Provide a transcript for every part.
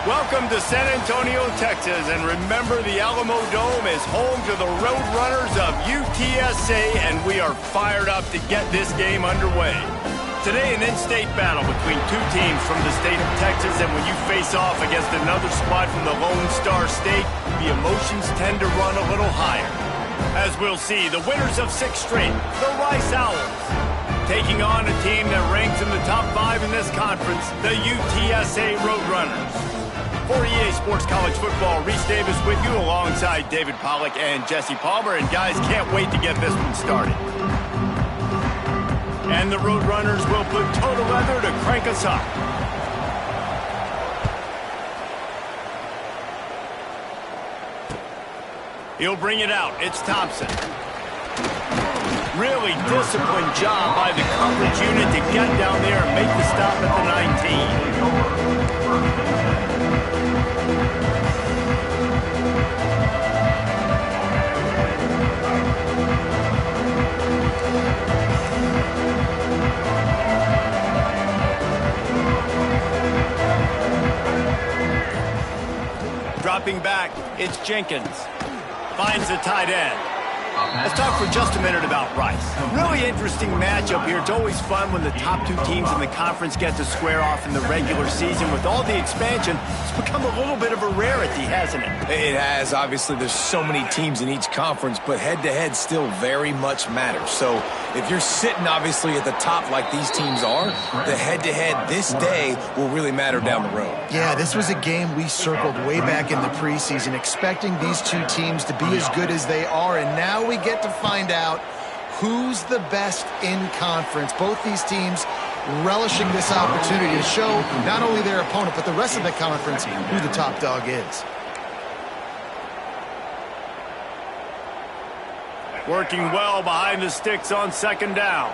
Welcome to San Antonio, Texas, and remember the Alamo Dome is home to the Roadrunners of UTSA, and we are fired up to get this game underway. Today, an in-state battle between two teams from the state of Texas, and when you face off against another squad from the Lone Star State, the emotions tend to run a little higher. As we'll see, the winners of 6 straight, the Rice Owls, taking on a team that ranks in the top 5 in this conference, the UTSA Roadrunners. For EA Sports College Football, Reese Davis with you alongside David Pollack and Jesse Palmer. And guys, can't wait to get this one started. And the Roadrunners will put total leather to crank us up. He'll bring it out. It's Thompson. Really disciplined job by the coverage unit to get down there and make the stop at the 19. Dropping back, it's Jenkins. Finds the tight end. Let's talk for just a minute about Rice. Really interesting matchup here. It's always fun when the top 2 teams in the conference get to square off in the regular season. With all the expansion, it's become a little bit of a rarity, hasn't it? It has. Obviously, there's so many teams in each conference, but head-to-head still very much matters. So if you're sitting, obviously, at the top like these teams are, the head-to-head this day will really matter down the road. Yeah, this was a game we circled way back in the preseason, expecting these 2 teams to be as good as they are, and now we get to find out who's the best in conference. Both these teams relishing this opportunity to show not only their opponent, but the rest of the conference who the top dog is. Working well behind the sticks on 2nd down.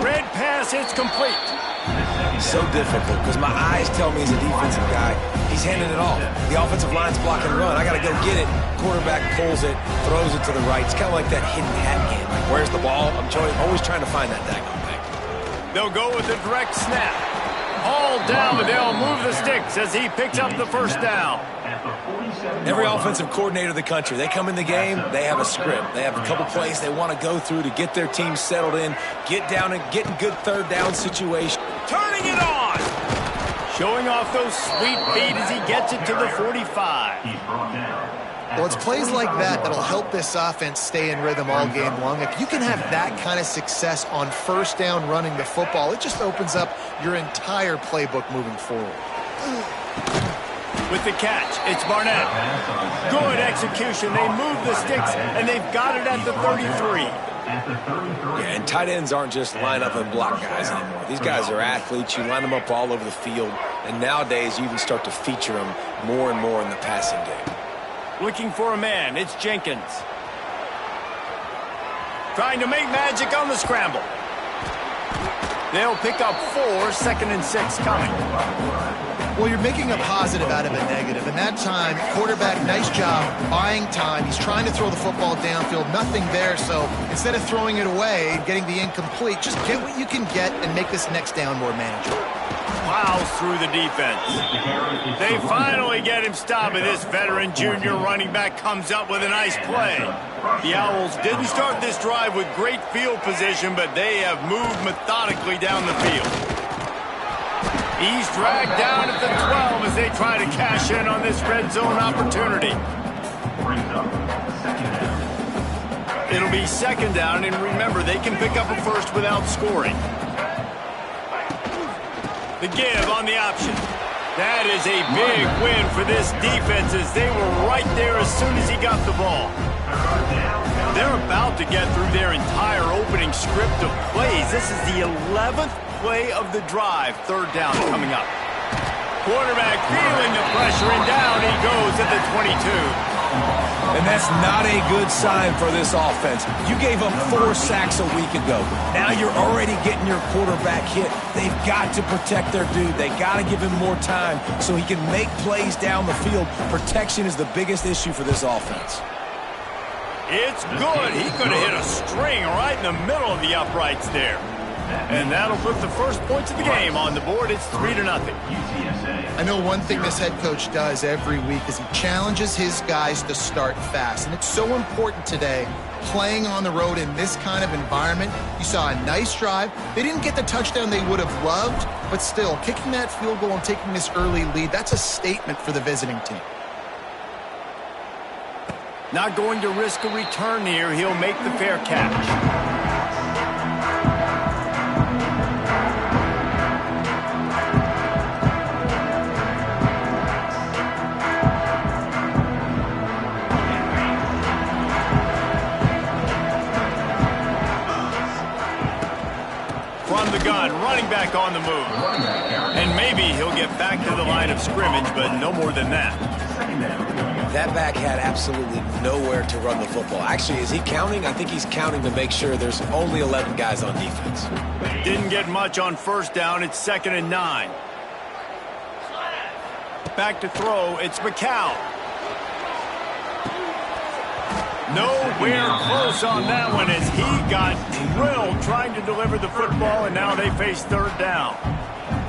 Red pass, it's complete. So difficult because my eyes tell me as a defensive guy, he's handing it off. The offensive line's blocking run. I got to go get it. Quarterback pulls it, throws it to the right. It's kind of like that hidden hat game. Like, where's the ball? I'm always trying to find that daggone thing. They'll go with the direct snap. All down, but they'll move the sticks as he picks up the 1st down. Every offensive coordinator in the country, they come in the game, they have a script. They have a couple plays they want to go through to get their team settled in, get down and get in good 3rd down situation. Turning it on! Showing off those sweet feet as he gets it to the 45. Well, it's plays like that that'll help this offense stay in rhythm all game long. If you can have that kind of success on 1st down running the football, it just opens up your entire playbook moving forward. With the catch, it's Barnett. Good execution. They move the sticks, and they've got it at the 33. Yeah, and tight ends aren't just line up and block guys anymore. These guys are athletes. You line them up all over the field, and nowadays you even start to feature them more and more in the passing game. Looking for a man, it's Jenkins. Trying to make magic on the scramble. They'll pick up 4, 2nd and 6 coming. Well, you're making a positive out of a negative. And that time, quarterback, nice job buying time. He's trying to throw the football downfield. Nothing there. So instead of throwing it away and getting the incomplete, just get what you can get and make this next down more manageable. Plows through the defense. They finally get him stopped, and this veteran junior running back comes up with a nice play. The Owls didn't start this drive with great field position, but they have moved methodically down the field. He's dragged down at the 12 as they try to cash in on this red zone opportunity. It'll be 2nd down, and remember, they can pick up a 1st without scoring. The give on the option. That is a big win for this defense as they were right there as soon as he got the ball. They're about to get through their entire opening script of plays. This is the 11th play of the drive. 3rd down coming up. Quarterback feeling the pressure, and down he goes at the 22. And that's not a good sign for this offense. You gave up 4 sacks a week ago. Now you're already getting your quarterback hit. They've got to protect their dude. They got to give him more time so he can make plays down the field. Protection is the biggest issue for this offense. It's good. He could have hit a string right in the middle of the uprights there. And that'll put the first points of the game on the board. It's 3-0. I know one thing this head coach does every week is he challenges his guys to start fast. And it's so important today, playing on the road in this kind of environment. You saw a nice drive. They didn't get the touchdown they would have loved, but still, kicking that field goal and taking this early lead, that's a statement for the visiting team. Not going to risk a return here. He'll make the fair catch. From the gun, running back on the move. And maybe he'll get back to the line of scrimmage, but no more than that. That back had absolutely nowhere to run the football. Actually, is he counting? I think he's counting to make sure there's only 11 guys on defense. Didn't get much on first down. It's 2nd and 9. Back to throw. It's McCown. Nowhere close on that one as he got drilled trying to deliver the football, and now they face 3rd down.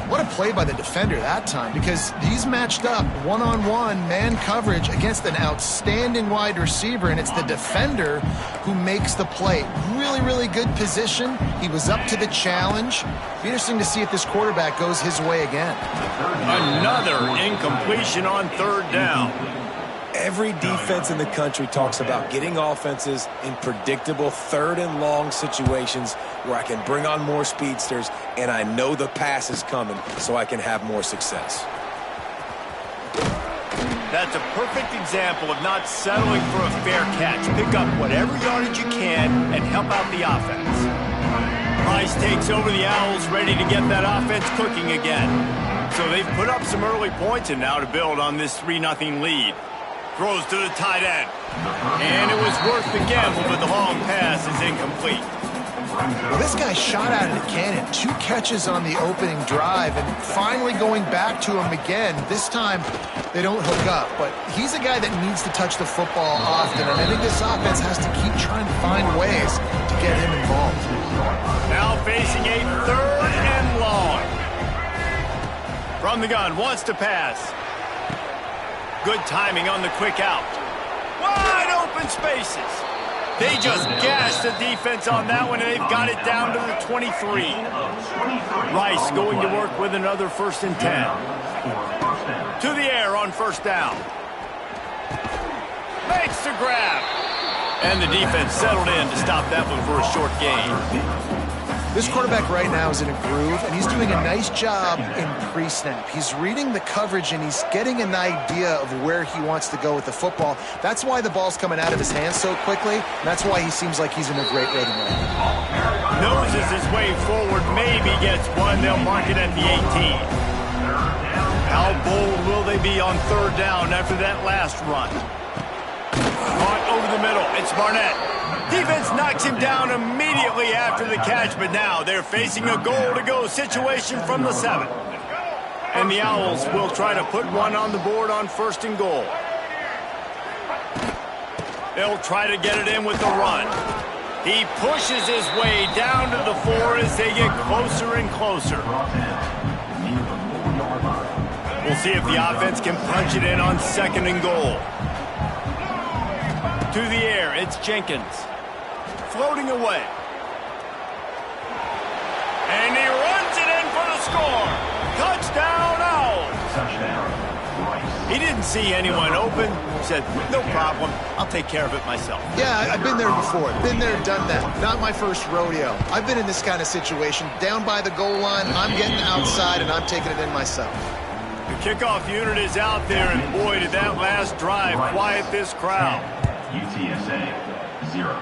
What a play by the defender that time, because he's matched up one-on-one man coverage against an outstanding wide receiver, and it's the defender who makes the play. Really, really good position. He was up to the challenge. Be interesting to see if this quarterback goes his way again. Another incompletion on 3rd down. Every defense in the country talks about getting offenses in predictable 3rd and long situations where I can bring on more speedsters and I know the pass is coming so I can have more success. That's a perfect example of not settling for a fair catch. Pick up whatever yardage you can and help out the offense. Rice takes over the Owls, ready to get that offense cooking again. So they've put up some early points and now to build on this 3-0 lead. Throws to the tight end. And it was worth the gamble, but the long pass is incomplete. Well, this guy shot out of the cannon. 2 catches on the opening drive, and finally going back to him again. This time, they don't hook up, but he's a guy that needs to touch the football often, and I think this offense has to keep trying to find ways to get him involved. Now facing a 3rd and long. From the gun, wants to pass. Good timing on the quick out. Wide open spaces. They just gashed the defense on that one, and they've got it down to the 23. Rice going to work with another 1st and 10. To the air on 1st down. Makes the grab. And the defense settled in to stop that one for a short gain. This quarterback right now is in a groove, and he's doing a nice job in pre-snap. He's reading the coverage, and he's getting an idea of where he wants to go with the football. That's why the ball's coming out of his hands so quickly, and that's why he seems like he's in a great rhythm right now. Noses his way forward, maybe gets one. They'll mark it at the 18. How bold will they be on 3rd down after that last run? Caught over the middle. It's Barnett. Defense knocks him down immediately after the catch, but now they're facing a goal-to-go situation from the 7. And the Owls will try to put one on the board on 1st and goal. They'll try to get it in with the run. He pushes his way down to the 4 as they get closer and closer. We'll see if the offense can punch it in on 2nd and goal. To the air, it's Jenkins. Floating away. And he runs it in for the score. Touchdown, Owls. He didn't see anyone open. Said, no problem. I'll take care of it myself. Yeah, I've been there before. Been there, done that. Not my first rodeo. I've been in this kind of situation. Down by the goal line, I'm getting outside, and I'm taking it in myself. The kickoff unit is out there, and boy, did that last drive quiet this crowd. UTSA 0.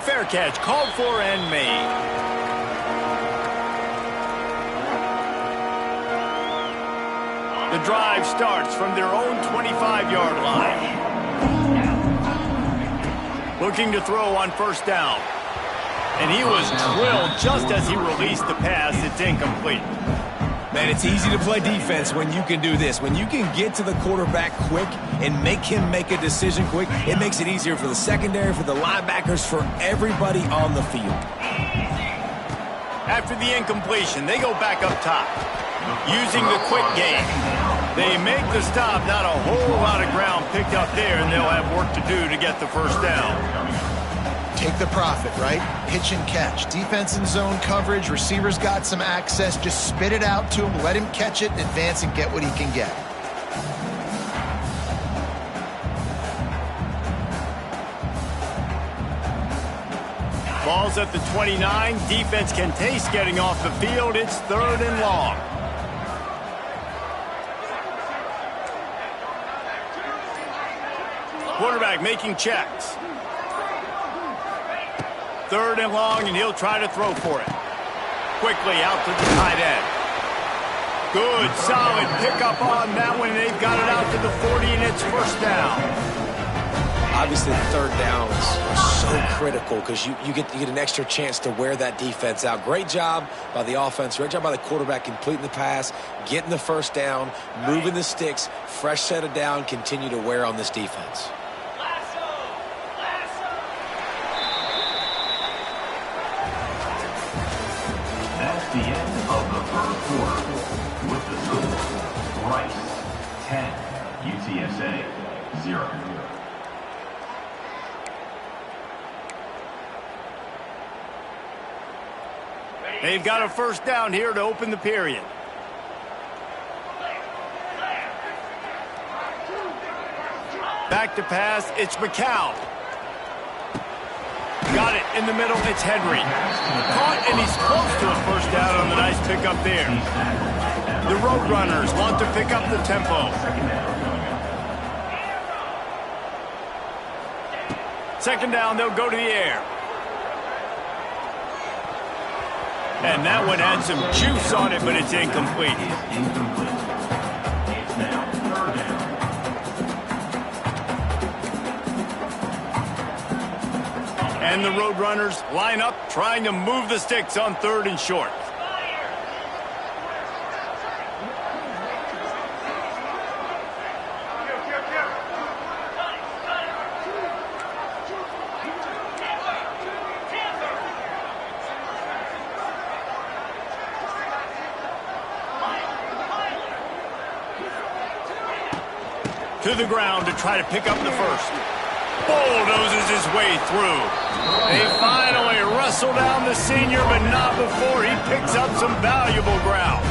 Fair catch called for and made. The drive starts from their own 25-yard line. Looking to throw on 1st down. And he was drilled just as he released the pass. It's incomplete. Man, it's easy to play defense when you can do this. When you can get to the quarterback quick and make him make a decision quick, it makes it easier for the secondary, for the linebackers, for everybody on the field. After the incompletion, they go back up top. Using the quick game. They make the stop, not a whole lot of ground picked up there, and they'll have work to do to get the first down. Take the profit, right? Pitch and catch. Defense in zone coverage. Receivers got some access. Just spit it out to him. Let him catch it, advance, and get what he can get. Ball's at the 29. Defense can taste getting off the field. It's 3rd and long. Quarterback making checks. 3rd and long, and he'll try to throw for it. Quickly out to the tight end. Good, solid pickup on that one. They've got it out to the 40, and it's first down. Obviously, the 3rd down is so critical because you get an extra chance to wear that defense out. Great job by the offense. Great job by the quarterback completing the pass, getting the first down, moving the sticks, fresh set of down, continue to wear on this defense. That's the end of the 3rd quarter. With the score, Rice 10, UTSA 0. They've got a first down here to open the period. Back to pass, it's McCown. Got it in the middle, it's Henry. Caught, and he's close to a first down on the nice pickup there. The Roadrunners want to pick up the tempo. 2nd down, they'll go to the air. And that one had some juice on it, but it's incomplete. It's now 3rd down. And the Roadrunners line up, trying to move the sticks on 3rd and short. To the ground to try to pick up the first. Bulldozes his way through. They finally wrestle down the senior, but not before he picks up some valuable ground.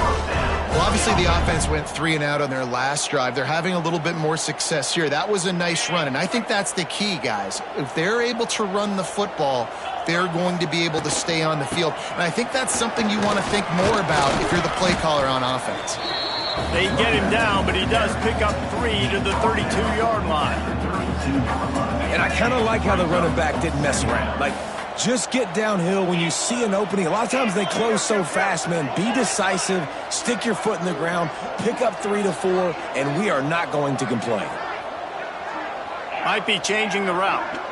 Well, obviously the offense went 3 and out on their last drive. They're having a little bit more success here. That was a nice run, and I think that's the key, guys. If they're able to run the football, they're going to be able to stay on the field. And I think that's something you want to think more about if you're the play caller on offense. They get him down, but he does pick up 3 to the 32-yard line. And I kind of like how the running back didn't mess around. Like, just get downhill when you see an opening. A lot of times they close so fast, man. Be decisive, stick your foot in the ground, pick up 3 to 4, and we are not going to complain. Might be changing the route.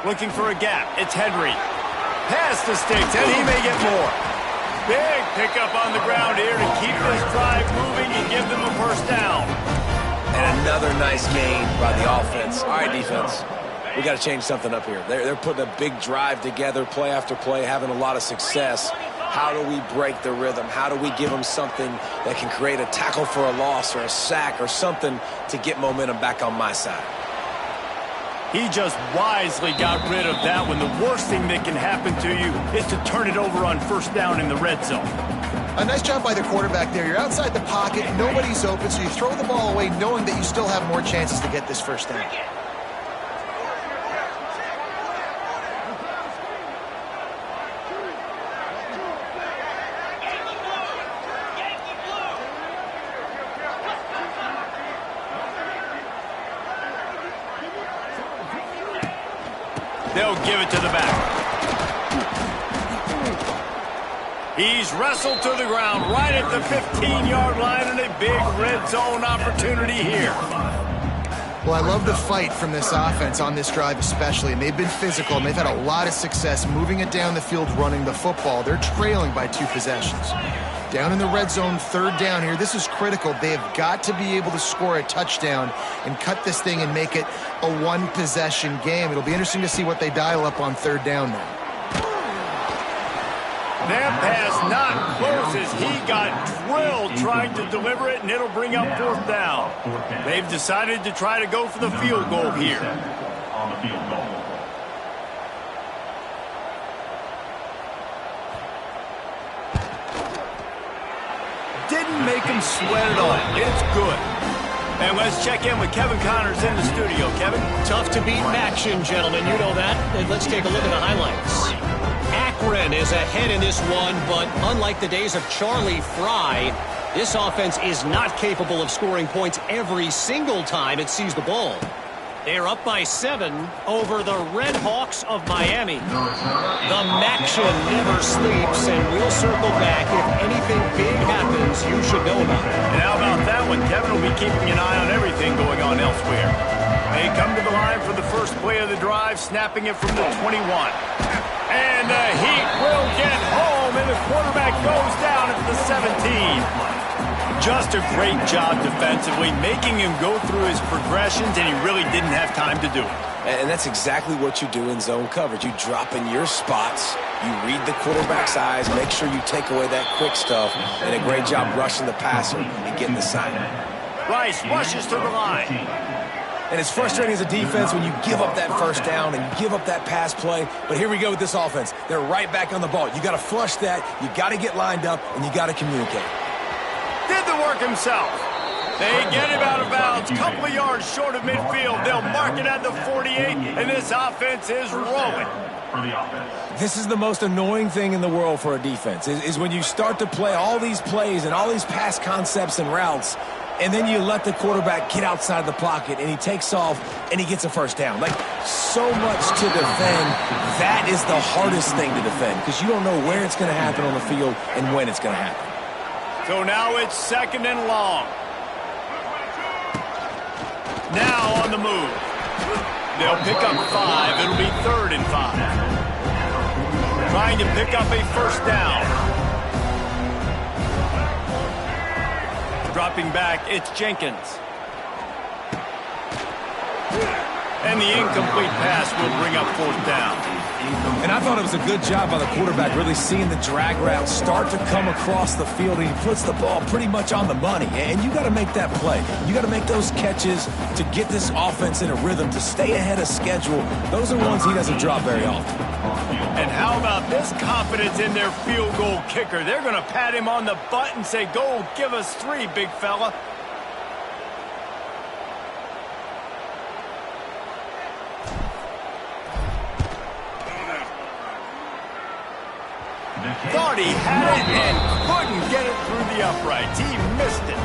Looking for a gap. It's Henry. Past the sticks, and he may get more. Big pickup on the ground here to keep this drive moving and give them a first down. And another nice gain by the offense. All right, defense. We got to change something up here. They're putting a big drive together, play after play, having a lot of success. How do we break the rhythm? How do we give them something that can create a tackle for a loss or a sack or something to get momentum back on my side? He just wisely got rid of that one. The worst thing that can happen to you is to turn it over on first down in the red zone. A nice job by the quarterback there. You're outside the pocket, nobody's open, so you throw the ball away knowing that you still have more chances to get this first down. They'll give it to the back. He's wrestled to the ground right at the 15-yard line, and a big red zone opportunity here. Well, I love the fight from this offense on this drive especially, and they've been physical, and they've had a lot of success moving it down the field, running the football. They're trailing by 2 possessions. Down in the red zone, 3rd down here. This is critical. They have got to be able to score a touchdown and cut this thing and make it a 1-possession game. It'll be interesting to see what they dial up on 3rd down now. That pass not close as he got drilled trying to deliver it, and it'll bring up 4th down. They've decided to try to go for the field goal here. On the field goal. Didn't make him sweat at all. It's good. And let's check in with Kevin Connors in the studio. Kevin? Tough to beat action, gentlemen. You know that. And let's take a look at the highlights. Akron is ahead in this one, but unlike the days of Charlie Fry, this offense is not capable of scoring points every single time it sees the ball. They're up by 7 over the Red Hawks of Miami. The Maction never sleeps, and we'll circle back. If anything big happens, you should know about it. And how about that one? Kevin will be keeping an eye on everything going on elsewhere. They come to the line for the first play of the drive, snapping it from the 21. And the Heat will get home, and the quarterback goes down at the 17. Just a great job defensively, making him go through his progressions, and he really didn't have time to do it. And that's exactly what you do in zone coverage. You drop in your spots, you read the quarterback's eyes, make sure you take away that quick stuff, and a great job rushing the passer and getting the sack. Rice rushes to the line. And it's frustrating as a defense when you give up that 1st down and you give up that pass play. But here we go with this offense. They're right back on the ball. You got to flush that. You got to get lined up, and you got to communicate. Did the work himself. They get him out of bounds, couple of yards short of midfield. They'll mark it at the 48, and this offense is rolling. This is the most annoying thing in the world for a defense, is when you start to play all these plays and all these pass concepts and routes, and then you let the quarterback get outside the pocket, and he takes off, and he gets a 1st down. Like, so much to defend. That is the hardest thing to defend, because you don't know where it's going to happen on the field and when it's going to happen. So now it's 2nd and long. Now on the move. They'll pick up 5. It'll be 3rd and 5. Trying to pick up a 1st down. Dropping back, it's Jenkins. And the incomplete pass will bring up 4th down. And I thought it was a good job by the quarterback, really seeing the drag route start to come across the field, and he puts the ball pretty much on the money. And you got to make that play. You got to make those catches to get this offense in a rhythm, to stay ahead of schedule. Those are ones he doesn't drop very often. And how about this confidence in their field goal kicker? They're going to pat him on the butt and say, go give us 3, big fella. Thought he had it and couldn't get it through the uprights. He missed it.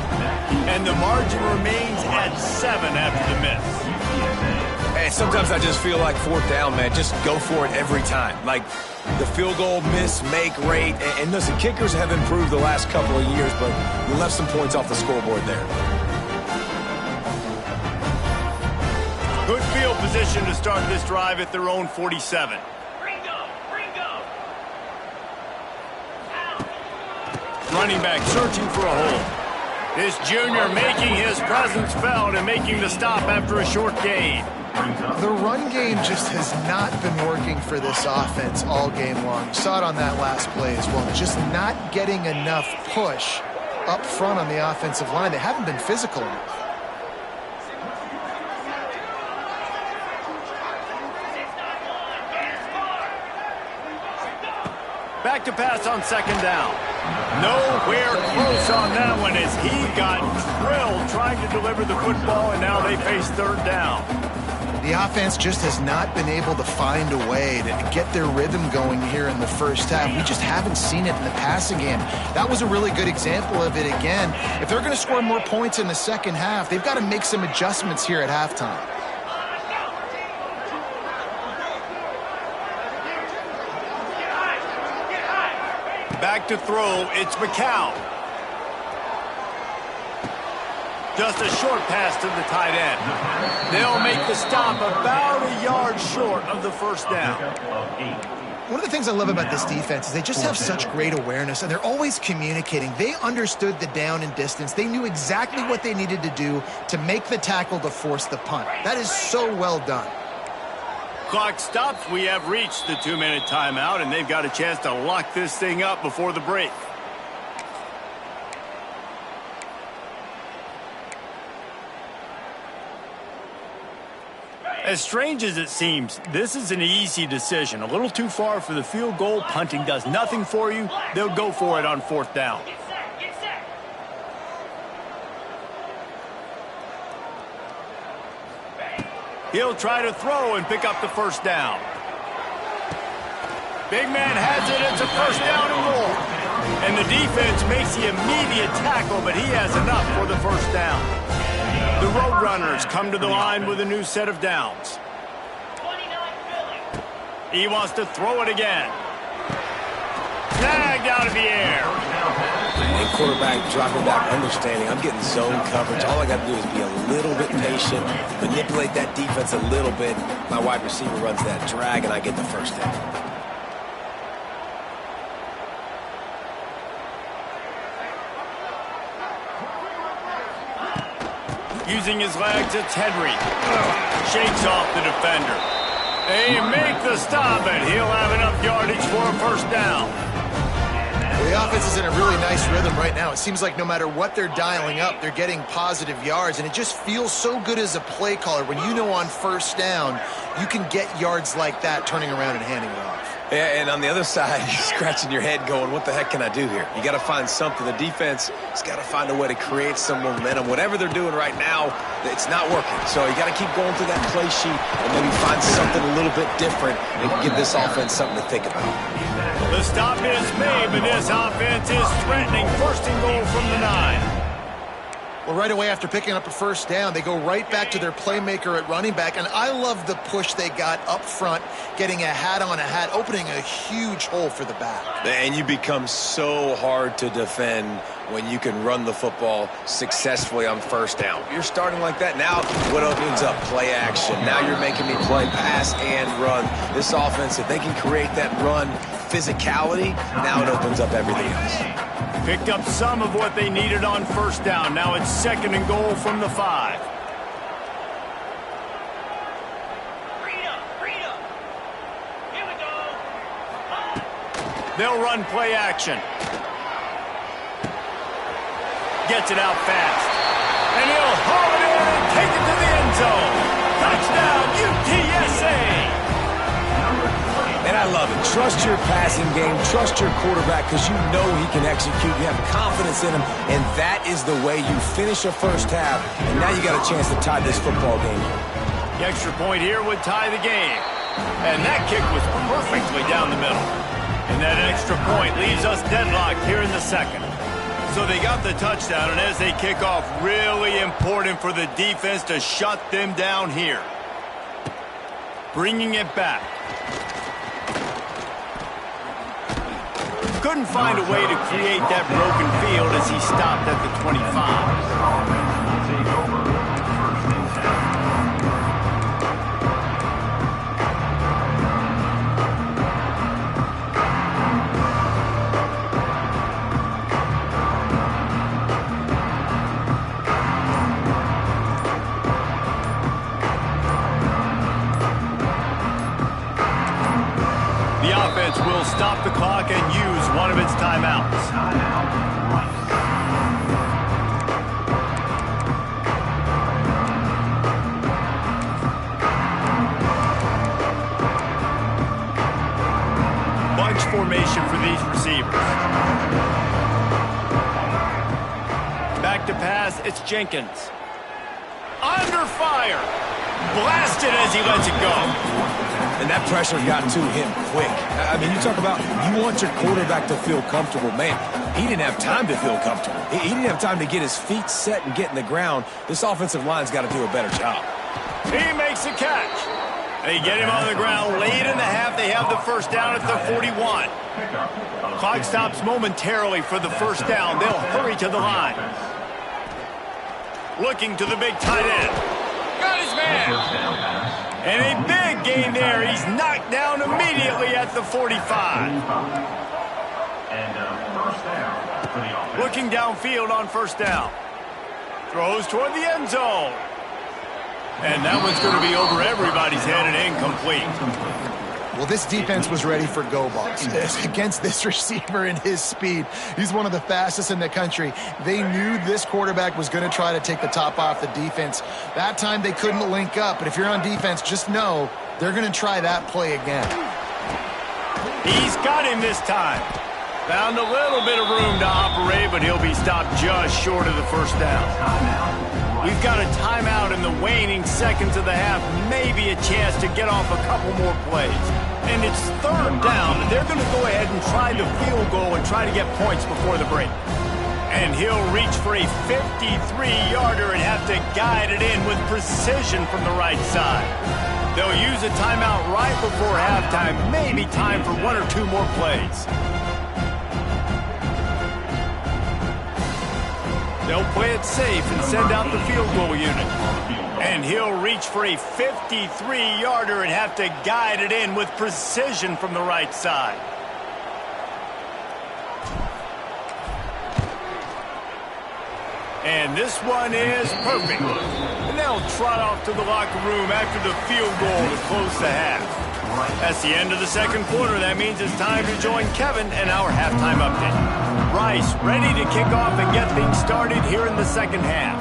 And the margin remains at 7 after the miss. Hey, sometimes I just feel like 4th down, man. Just go for it every time. Like the field goal miss, make rate. And listen, kickers have improved the last couple of years, but you left some points off the scoreboard there. Good field position to start this drive at their own 47. Running back searching for a hole. This junior making his presence felt and making the stop after a short gain. The run game just has not been working for this offense all game long. You saw it on that last play as well. Just not getting enough push up front on the offensive line. They haven't been physical enough. Back to pass on 2nd down. Nowhere close on that one as he got drilled trying to deliver the football, and now they face 3rd down. The offense just has not been able to find a way to get their rhythm going here in the 1st half. We just haven't seen it in the passing game. That was a really good example of it again. If they're going to score more points in the 2nd half, they've got to make some adjustments here at halftime. Back to throw, it's McCown. Just a short pass to the tight end. They'll make the stop about a yard short of the first down. One of the things I love about this defense is they just have such great awareness, and they're always communicating. They understood the down and distance. They knew exactly what they needed to do to make the tackle to force the punt. That is so well done. Clock stops. We have reached the 2-minute timeout, and they've got a chance to lock this thing up before the break. As strange as it seems, this is an easy decision. A little too far for the field goal. Punting does nothing for you. They'll go for it on 4th down. He'll try to throw and pick up the first down. Big man has it. It's a first down and more. And the defense makes the immediate tackle, but he has enough for the first down. The Roadrunners come to the line with a new set of downs. He wants to throw it again. Snagged out of the air. And quarterback dropping back, understanding I'm getting zone coverage. All I got to do is be a little bit patient, manipulate that defense a little bit. My wide receiver runs that drag, and I get the first down. Using his legs, it's Henry. Shakes off the defender. They make the stop, and he'll have enough yardage for a first down. Well, the offense is in a really nice rhythm right now. It seems like no matter what they're dialing up, they're getting positive yards, and it just feels so good as a play caller when you know on first down you can get yards like that turning around and handing it off. Yeah, and on the other side, you're scratching your head going, what the heck can I do here? You got to find something. The defense has got to find a way to create some momentum. Whatever they're doing right now, it's not working. So you got to keep going through that play sheet and maybe find something a little bit different and give this offense something to think about. The stop is made, but this offense is threatening. First and goal from the 9. Well, right away after picking up a first down, they go right back to their playmaker at running back, and I love the push they got up front, getting a hat on a hat, opening a huge hole for the back. And you become so hard to defend when you can run the football successfully on first down. You're starting like that. Now what opens up? Play action. Now you're making me play pass and run. This offense, if they can create that run physicality, now it opens up everything else. Picked up some of what they needed on first down. Now it's 2nd and goal from the 5. Here we go. They'll run play action. Gets it out fast. And he'll haul it in and take it to the end zone. Touchdown, UTSA. And I love it. Trust your passing game. Trust your quarterback because you know he can execute. You have confidence in him, and that is the way you finish a first half. And now you got a chance to tie this football game. The extra point here would tie the game. And that kick was perfectly down the middle. And that extra point leaves us deadlocked here in the 2nd. So they got the touchdown, and as they kick off, really important for the defense to shut them down here. Bringing it back. Couldn't find a way to create that broken field as he stopped at the 25. The offense will stop the clock and use one of its timeouts. Bunch formation for these receivers. Back to pass, it's Jenkins. Under fire. Blasted as he lets it go. And that pressure got to him quick. I mean, you talk about you want your quarterback to feel comfortable. Man, he didn't have time to feel comfortable. He didn't have time to get his feet set and get in the ground. This offensive line's got to do a better job. He makes a catch. They get him on the ground late in the half. They have the first down at the 41. Clock stops momentarily for the first down. They'll hurry to the line. Looking to the big tight end. Got his man. And a big gain there. He's knocked down immediately at the 45. Looking downfield on first down. Throws toward the end zone. And that one's going to be over everybody's head and incomplete. Well, this defense was ready for go balls. Against this receiver and his speed, he's one of the fastest in the country. They knew this quarterback was going to try to take the top off the defense. That time they couldn't link up, but if you're on defense, just know they're going to try that play again. He's got him this time. Found a little bit of room to operate, but he'll be stopped just short of the first down. We've got a timeout in the waning seconds of the half, maybe a chance to get off a couple more plays. And it's third down, and they're going to go ahead and try the field goal and try to get points before the break. And he'll reach for a 53-yarder and have to guide it in with precision from the right side. They'll use a timeout right before halftime, maybe time for one or two more plays. They'll play it safe and send out the field goal unit. And he'll reach for a 53-yarder and have to guide it in with precision from the right side. And this one is perfect. And they'll trot off to the locker room after the field goal to close the half. That's the end of the second quarter. That means it's time to join Kevin and our halftime update. Rice ready to kick off and get things started here in the second half.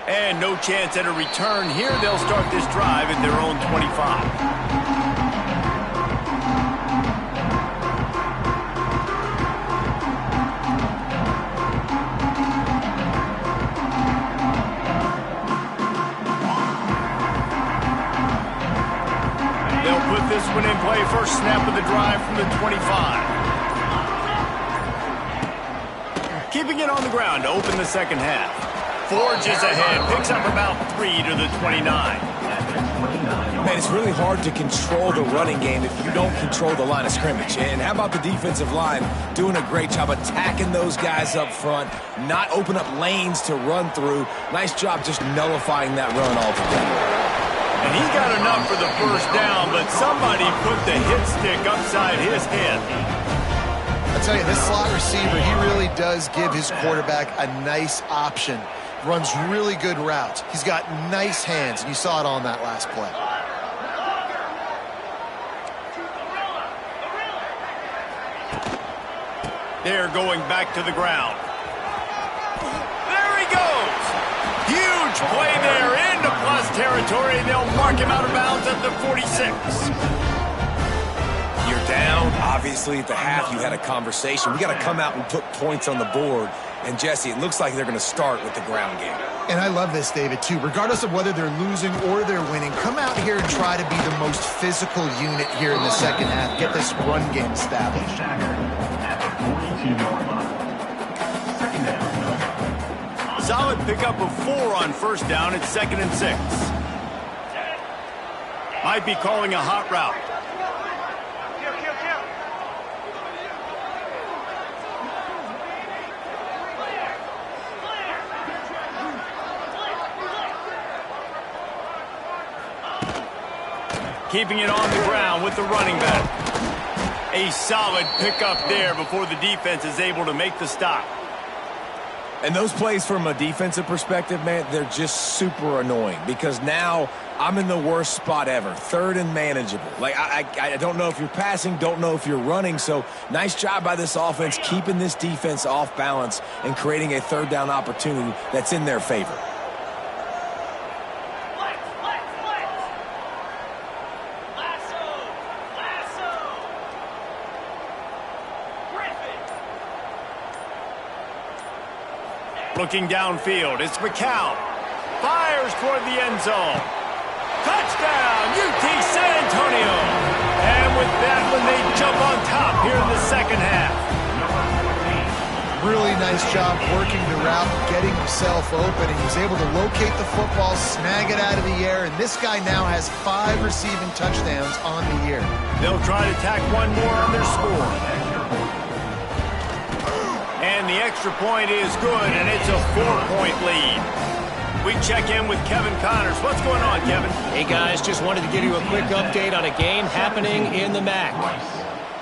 And no chance at a return here. They'll start this drive at their own 25. This one in play, first snap of the drive from the 25. Keeping it on the ground to open the second half. Forges ahead, picks up about 3 to the 29. Man, it's really hard to control the running game if you don't control the line of scrimmage. And how about the defensive line doing a great job attacking those guys up front, not open up lanes to run through. Nice job just nullifying that run altogether. And he got enough for the first down, but somebody put the hit stick upside his head. I tell you, this slot receiver, he really does give his quarterback a nice option. Runs really good routes. He's got nice hands, and you saw it on that last play. They're going back to the ground. There he goes. Huge play there into plus territory, and they'll mark him out of bounds at the 46. You're down. Obviously, at the half, you had a conversation. We got to come out and put points on the board. And, Jesse, it looks like they're going to start with the ground game. And I love this, David, too. Regardless of whether they're losing or they're winning, come out here and try to be the most physical unit here in the second half. Get this run game established. Solid pickup of 4 on first down. It's 2nd and 6. Might be calling a hot route. Keeping it on the ground with the running back. A solid pickup there before the defense is able to make the stop. And those plays from a defensive perspective, man, they're just super annoying because now I'm in the worst spot ever, 3rd and manageable. Like, I don't know if you're passing, don't know if you're running, so nice job by this offense keeping this defense off balance and creating a 3rd down opportunity that's in their favor. Looking downfield, it's McCown. Fires toward the end zone. Touchdown, UT San Antonio. And with that one, they jump on top here in the second half. Really nice job working the route, getting himself open, and he was able to locate the football, snag it out of the air, and this guy now has 5 receiving touchdowns on the year. They'll try to tack one more on their score. the extra point is good, and it's a 4-point lead. We check in with Kevin Connors. What's going on, Kevin? Hey, guys, just wanted to give you a quick update on a game happening in the MAC.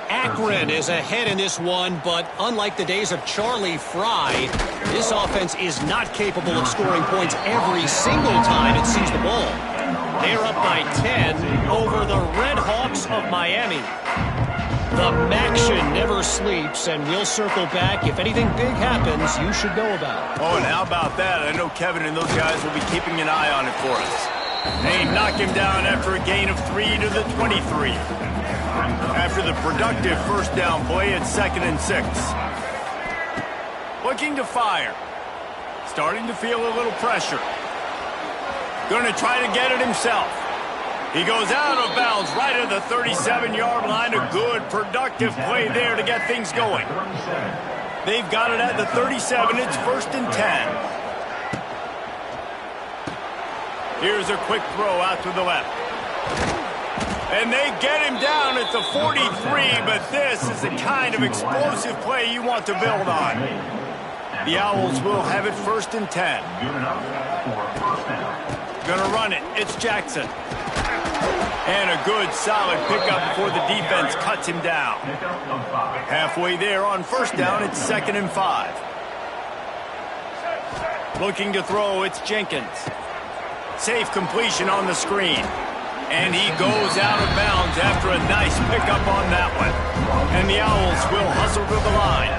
Akron is ahead in this one, but unlike the days of Charlie Fry, this offense is not capable of scoring points every single time it sees the ball. They're up by 10 over the Red Hawks of Miami. The Maction never sleeps, and we'll circle back. If anything big happens, you should know about it. Oh, and how about that? I know Kevin and those guys will be keeping an eye on it for us. They knock him down after a gain of 3 to the 23. After the productive first down play, it's 2nd and 6. Looking to fire. Starting to feel a little pressure. Going to try to get it himself. He goes out of bounds right at the 37-yard line. A good, productive play there to get things going. They've got it at the 37. It's 1st and 10. Here's a quick throw out to the left. And they get him down at the 43, but this is the kind of explosive play you want to build on. The Owls will have it 1st and 10. Gonna run it. It's Jackson. And a good, solid pickup before the defense cuts him down. Halfway there on 1st down, it's 2nd and 5. Looking to throw, it's Jenkins. Safe completion on the screen. And he goes out of bounds after a nice pickup on that one. And the Owls will hustle to the line.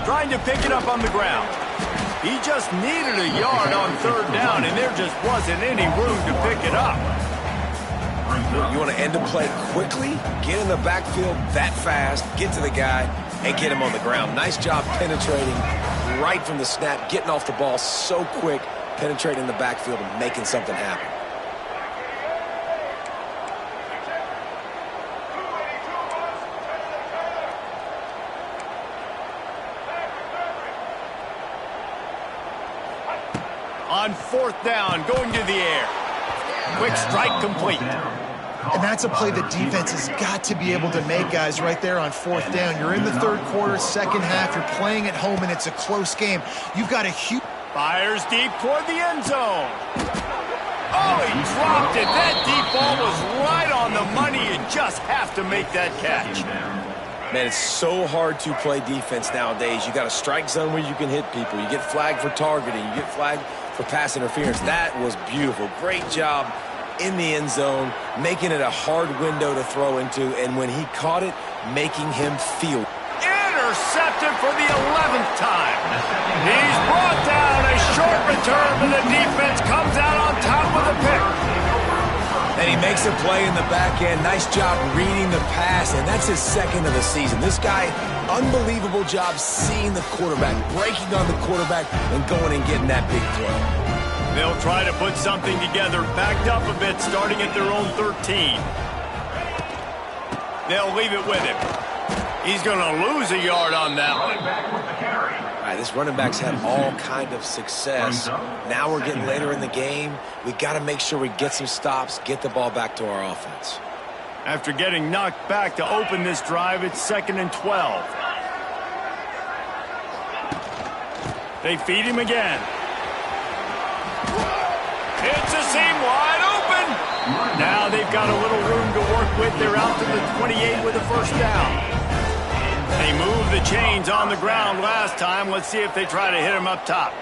Trying to pick it up on the ground. He just needed a yard on 3rd down, and there just wasn't any room to pick it up. You want to end the play quickly, get in the backfield that fast, get to the guy, and get him on the ground. Nice job penetrating right from the snap, getting off the ball so quick, penetrating the backfield and making something happen. On 4th down, going to the air. Quick strike complete. And that's a play the defense has got to be able to make, guys, right there on 4th down. You're in the 3rd quarter, 2nd half. You're playing at home, and it's a close game. You've got a huge... Fires deep toward the end zone. Oh, he dropped it. That deep ball was right on the money. You just have to make that catch. Man, it's so hard to play defense nowadays. You got a strike zone where you can hit people. You get flagged for targeting. You get flagged for pass interference. That was beautiful. Great job in the end zone, making it a hard window to throw into, and when he caught it, making him feel. Intercepted for the 11th time. He's brought down. A short return, but the defense comes out on top with a pick. And he makes a play in the back end. Nice job reading the pass, and that's his 2nd of the season. This guy, unbelievable job seeing the quarterback, breaking on the quarterback, and going and getting that big throw. They'll try to put something together, backed up a bit, starting at their own 13. They'll leave it with him. He's going to lose a yard on that one. All right, this running back's had all kind of success. Now we're getting later in the game. We got to make sure we get some stops, get the ball back to our offense. After getting knocked back to open this drive, it's 2nd and 12. They feed him again. It's a seam wide open. Now they've got a little room to work with. They're out to the 28 with a 1st down. They moved the chains on the ground last time. Let's see if they try to hit him up top.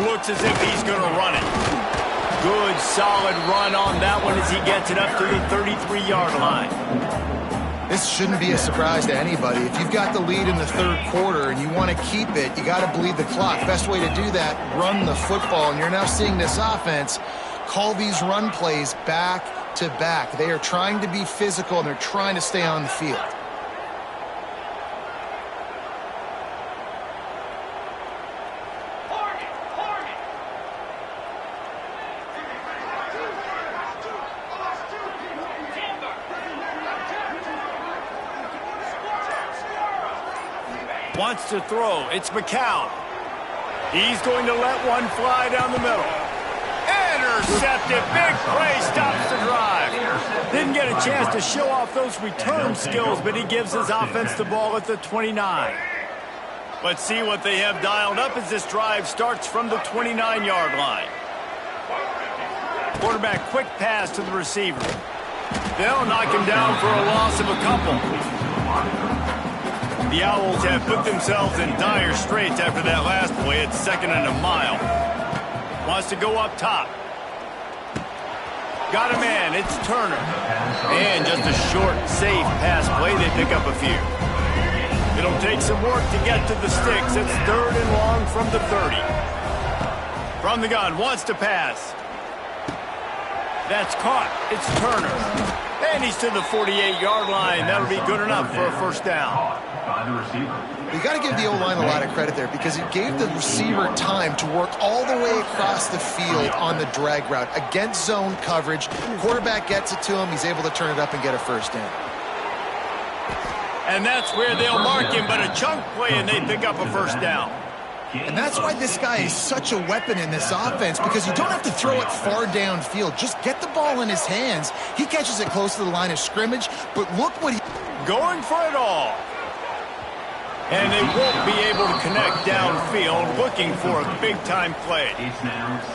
Looks as if he's going to run it. Good, solid run on that one as he gets it up to the 33-yard line. This shouldn't be a surprise to anybody. If you've got the lead in the 3rd quarter and you want to keep it, you got to bleed the clock. Best way to do that, run the football. And you're now seeing this offense call these run plays back to back. They are trying to be physical, and they're trying to stay on the field. Wants to throw. It's McCown. He's going to let one fly down the middle. intercepted. Big play stops the drive. Didn't get a chance to show off those return skills, but he gives his offense the ball at the 29. Let's see what they have dialed up as this drive starts from the 29-yard line. Quarterback quick pass to the receiver. They'll knock him down for a loss of a couple. The Owls have put themselves in dire straits after that last play. It's 2nd and a mile. Wants to go up top. Got a man. It's Turner. And just a short, safe pass play. They pick up a few. It'll take some work to get to the sticks. It's 3rd and long from the 30. From the gun. Wants to pass. That's caught. It's Turner. And he's to the 48-yard line. That'll be good enough for a first down. You got to give the O-line a lot of credit there because it gave the receiver time to work all the way across the field on the drag route against zone coverage. Quarterback gets it to him. He's able to turn it up and get a first down. And that's where they'll mark him, but a chunk play and they pick up a first down. And that's why this guy is such a weapon in this offense, because you don't have to throw it far downfield. Just get the ball in his hands. He catches it close to the line of scrimmage, but look what he... Going for it all. And they won't be able to connect downfield, looking for a big-time play.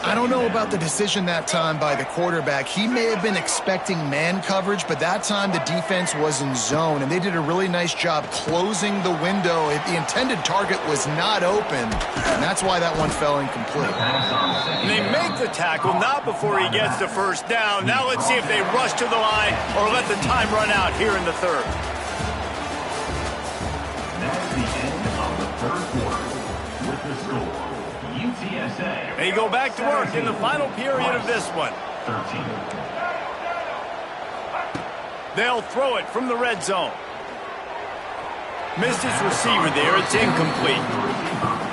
I don't know about the decision that time by the quarterback. He may have been expecting man coverage, but that time the defense was in zone, and they did a really nice job closing the window. The intended target was not open, and that's why that one fell incomplete. And they make the tackle, not before he gets the first down. Now let's see if they rush to the line or let the time run out here in the 3rd. That's the end of the 3rd quarter. With the score, UTSA. They go back to work in the final period of this one. 13. They'll throw it from the red zone. Missed his receiver there. It's incomplete.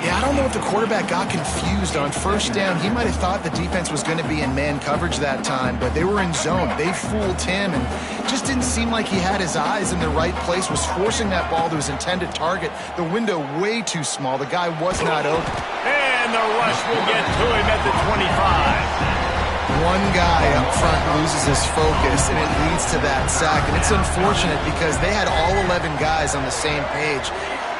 Yeah, I don't know if the quarterback got confused on first down. He might have thought the defense was going to be in man coverage that time, but they were in zone. They fooled him, and just didn't seem like he had his eyes in the right place, was forcing that ball to his intended target. The window way too small. The guy was not open. And the rush will get to him at the 25. One guy up front loses his focus, and it leads to that sack. And it's unfortunate because they had all 11 guys on the same page.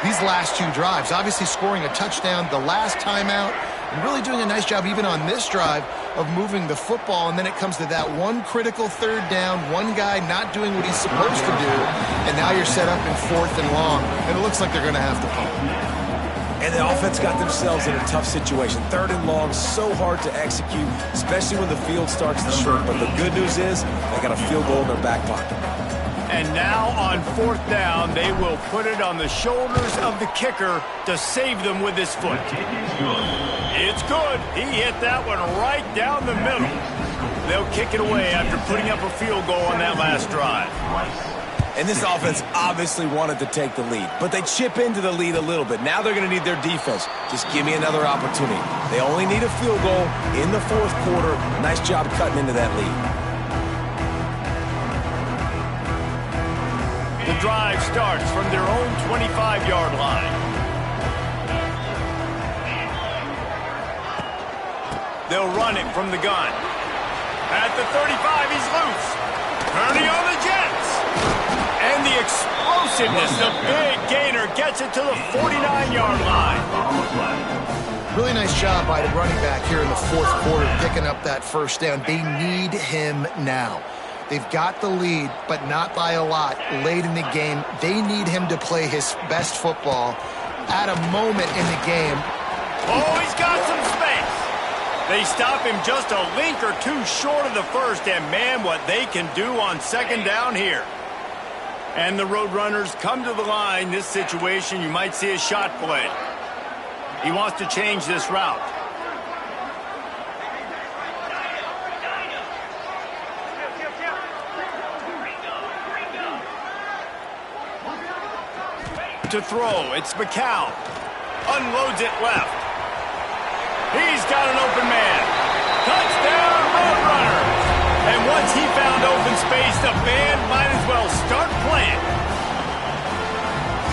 These last 2 drives, obviously scoring a touchdown, the last timeout, and really doing a nice job even on this drive of moving the football. And then it comes to that one critical 3rd down, one guy not doing what he's supposed to do, and now you're set up in 4th and long, and it looks like they're going to have to punt. And the offense got themselves in a tough situation. 3rd and long, so hard to execute, especially when the field starts to shrink. But the good news is they got a field goal in their back pocket. And now on 4th down, they will put it on the shoulders of the kicker to save them with his foot. It's good. He hit that one right down the middle. They'll kick it away after putting up a field goal on that last drive. And this offense obviously wanted to take the lead, but they chip into the lead a little bit. Now they're going to need their defense. Just give me another opportunity. They only need a field goal in the 4th quarter. Nice job cutting into that lead. The drive starts from their own 25-yard line. They'll run it from the gun. At the 35, he's loose. Turning on the Jets. And the explosiveness, the big gainer gets it to the 49-yard line. Really nice job by the running back here in the 4th quarter, picking up that first down. They need him now. They've got the lead, but not by a lot late in the game. They need him to play his best football at a moment in the game. Oh, he's got some space. They stop him just a link or two short of the first, and man, what they can do on 2nd down here. And the Roadrunners come to the line. This situation, you might see a shot play. He wants to change this route. To throw, it's McCown. Unloads it left. He's got an open man. Touchdown, Roadrunners! And once he found open space, the band might as well start playing.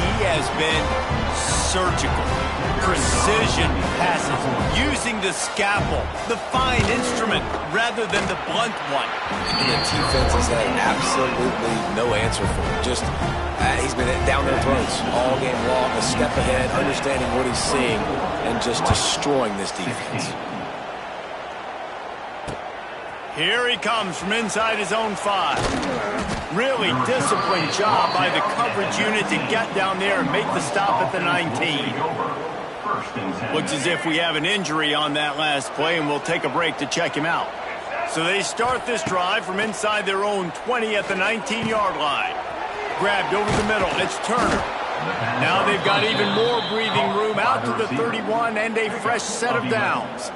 He has been surgical. Precision passes, using the scalpel, the fine instrument. rather than the blunt one. And the defense has had absolutely no answer for him. Just, he's been down their throats all game long, a step ahead, understanding what he's seeing, and just destroying this defense. Here he comes from inside his own 5. Really disciplined job by the coverage unit to get down there and make the stop at the 19. Looks as if we have an injury on that last play, and we'll take a break to check him out. So they start this drive from inside their own 20 at the 19-yard line. Grabbed over the middle. It's Turner. Now they've got even more breathing room out to the 31 and a fresh set of downs.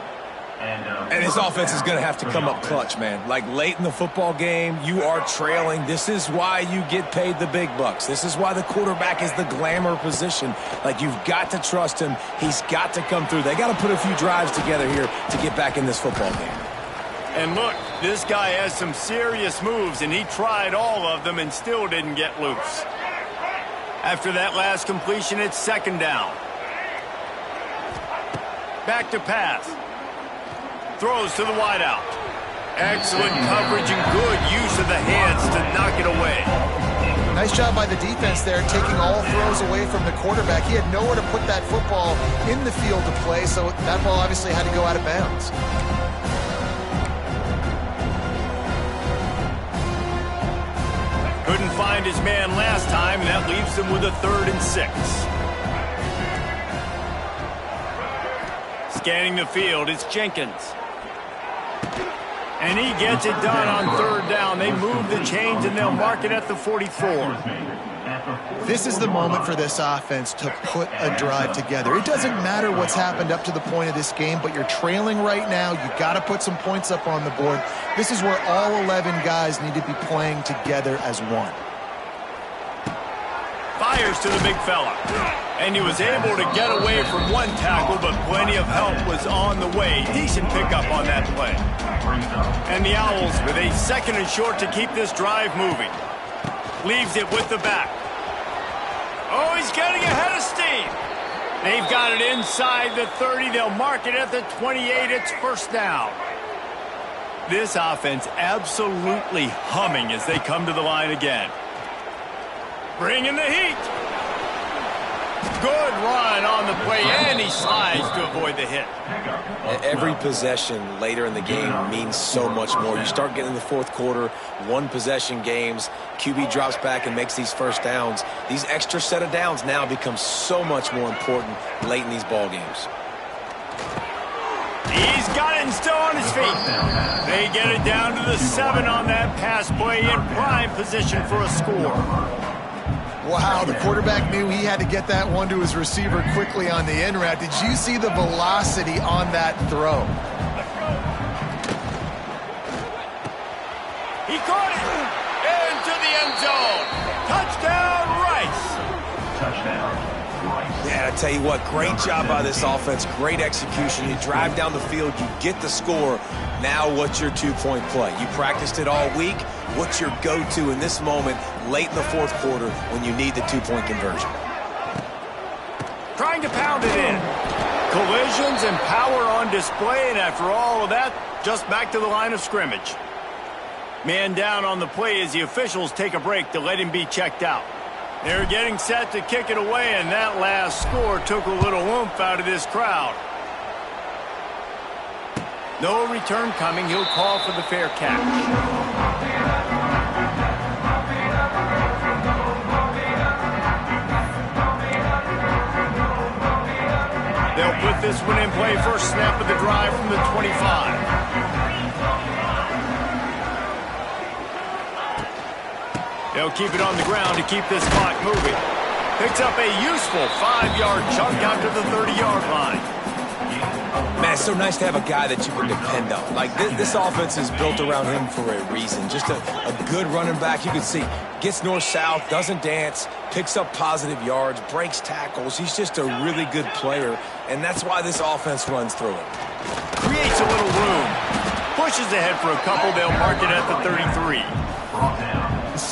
And this offense is going to have to come up clutch, man. Like late in the football game, you are trailing. This is why you get paid the big bucks. This is why the quarterback is the glamour position. Like, you've got to trust him. He's got to come through. They got to put a few drives together here to get back in this football game. And look, this guy has some serious moves, and he tried all of them and still didn't get loose. After that last completion, it's second down. Back to pass. Throws to the wideout. Excellent coverage and good use of the hands to knock it away. Nice job by the defense there, taking all throws away from the quarterback. He had nowhere to put that football in the field to play, so that ball obviously had to go out of bounds. Couldn't find his man last time, and that leaves him with a 3rd and 6. Scanning the field, it's Jenkins. And he gets it done on 3rd down. They move the chains, and they'll mark it at the 44. This is the moment for this offense to put a drive together. It doesn't matter what's happened up to the point of this game, but you're trailing right now. You've got to put some points up on the board. This is where all 11 guys need to be playing together as one. Fires to the big fella. And he was able to get away from one tackle, but plenty of help was on the way. Decent pickup on that play. And the Owls with a 2nd and short to keep this drive moving. Leaves it with the back. Oh, he's getting ahead of steam. They've got it inside the 30. They'll mark it at the 28. It's first down. This offense absolutely humming as they come to the line again. Bringing the heat. Good run on the play, and he slides to avoid the hit. Every possession later in the game means so much more. You start getting in the 4th quarter, 1-possession games, QB drops back and makes these first downs. These extra set of downs now become so much more important late in these ball games. He's got it and still on his feet. They get it down to the 7 on that pass play, in prime position for a score. Wow, the quarterback knew he had to get that one to his receiver quickly on the in route. Did you see the velocity on that throw? He caught it into the end zone. Touchdown, Rice. Touchdown, Rice. Yeah, I tell you what, great job by this offense, great execution. You drive down the field, you get the score. Now what's your 2-point play? You practiced it all week. What's your go-to in this moment late in the 4th quarter when you need the 2-point conversion? Trying to pound it in. Collisions and power on display, and after all of that, just back to the line of scrimmage. Man down on the play as the officials take a break to let him be checked out. They're getting set to kick it away, and that last score took a little oomph out of this crowd. No return coming. He'll call for the fair catch. They'll put this one in play. First snap of the drive from the 25. They'll keep it on the ground to keep this clock moving. Picks up a useful 5-yard chunk out to the 30-yard line. Man, it's so nice to have a guy that you can depend on. Like, this offense is built around him for a reason. Just a good running back. You can see, gets north-south, doesn't dance, picks up positive yards, breaks tackles. He's just a really good player, and that's why this offense runs through it. Creates a little room. Pushes ahead for a couple. They'll mark it at the 33.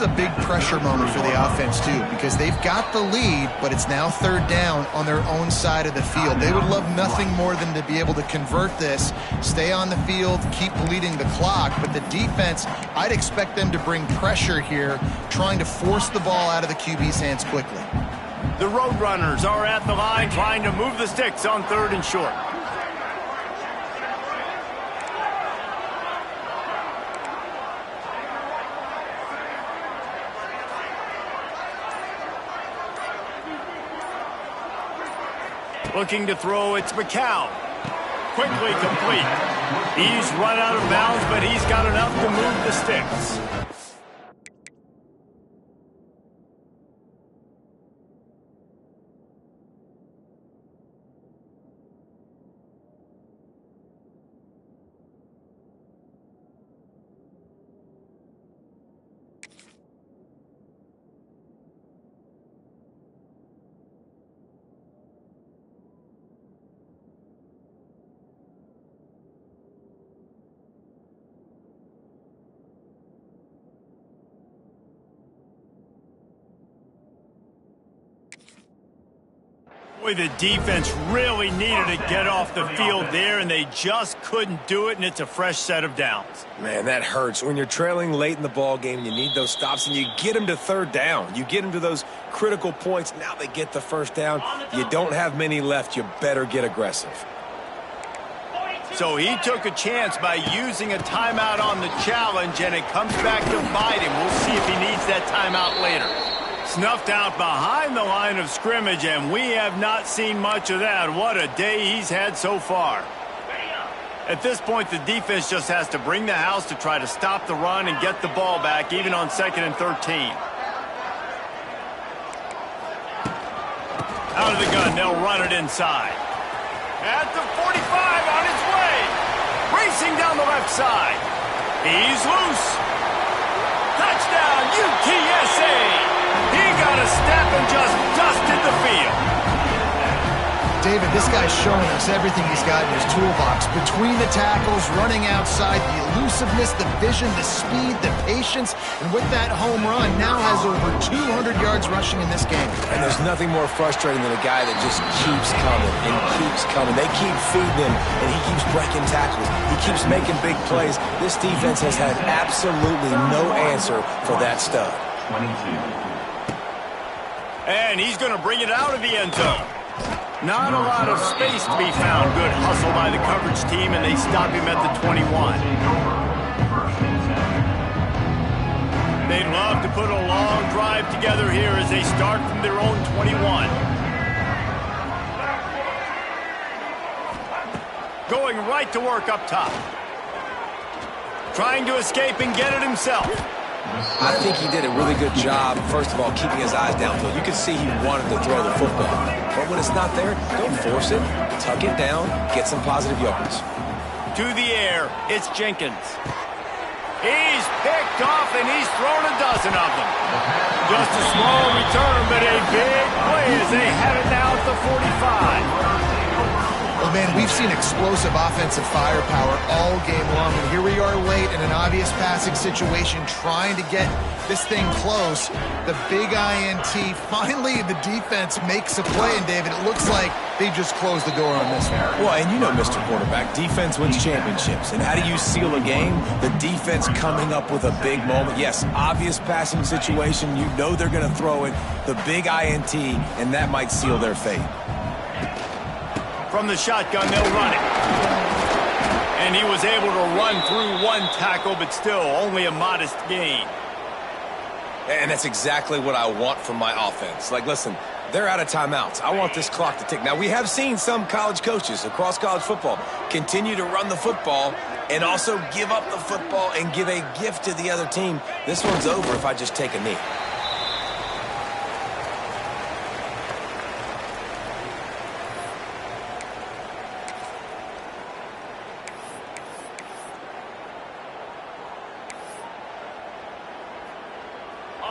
is a big pressure moment for the offense, too, because they've got the lead, but it's now third down on their own side of the field. They would love nothing more than to be able to convert this, stay on the field, keep bleeding the clock, but the defense, I'd expect them to bring pressure here, trying to force the ball out of the QB's hands quickly. The Roadrunners are at the line trying to move the sticks on 3rd and short. Looking to throw, it's McCown. Quickly complete. He's run out of bounds, but he's got enough to move the sticks. Boy, the defense really needed to get off the field there, and they just couldn't do it, and it's a fresh set of downs. Man, that hurts. When you're trailing late in the ball game, you need those stops, and you get them to 3rd down. You get them to those critical points. Now they get the 1st down. You don't have many left. You better get aggressive. So he took a chance by using a timeout on the challenge, and it comes back to bite him. We'll see if he needs that timeout later. Snuffed out behind the line of scrimmage, and we have not seen much of that. What a day he's had so far. At this point, the defense just has to bring the house to try to stop the run and get the ball back, even on 2nd and 13. Out of the gun, they'll run it inside. At the 45, on his way. Racing down the left side. He's loose. Touchdown, UTSA. He got a step and just dusted the field. David, this guy's showing us everything he's got in his toolbox. Between the tackles, running outside, the elusiveness, the vision, the speed, the patience, and with that home run, now has over 200 yards rushing in this game. And there's nothing more frustrating than a guy that just keeps coming and keeps coming. They keep feeding him, and he keeps breaking tackles. He keeps making big plays. This defense has had absolutely no answer for that stud. 22. And he's going to bring it out of the end zone. Not a lot of space to be found. Good hustle by the coverage team, and they stop him at the 21. They'd love to put a long drive together here as they start from their own 21. Going right to work up top. Trying to escape and get it himself. I think he did a really good job, first of all, keeping his eyes downfield. You could see he wanted to throw the football. But when it's not there, don't force it. Tuck it down, get some positive yards. To the air, it's Jenkins. He's picked off, and he's thrown a dozen of them. Just a small return, but a big play as they have it now at the 45. Well, man, we've seen explosive offensive firepower all game long, and here we are late in an obvious passing situation trying to get this thing close. The big INT, finally the defense makes a play, and David, it looks like they just closed the door on this one. Well, and you know, Mr. Quarterback, defense wins championships. And how do you seal a game? The defense coming up with a big moment. Yes, obvious passing situation. You know they're going to throw it. The big INT, and that might seal their fate. From the shotgun, they'll run it. And he was able to run through one tackle, but still only a modest gain. And that's exactly what I want from my offense. Like, listen, they're out of timeouts. I want this clock to tick. Now, we have seen some college coaches across college football continue to run the football and also give up the football and give a gift to the other team. This one's over if I just take a knee.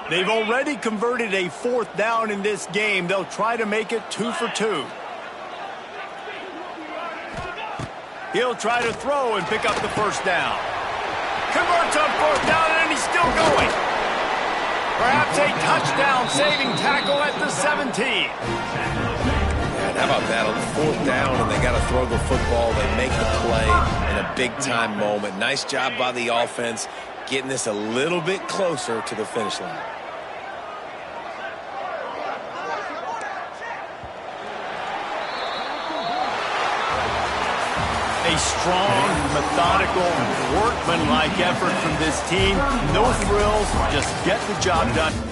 They've already converted a 4th down in this game. They'll try to make it 2 for 2. He'll try to throw and pick up the 1st down. Converts on 4th down, and he's still going. Perhaps a touchdown-saving tackle at the 17. And how about that on the 4th down, and they got to throw the football. They make the play in a big-time moment. Nice job by the offense, getting this a little bit closer to the finish line. A strong, methodical, workmanlike effort from this team. No frills, just get the job done.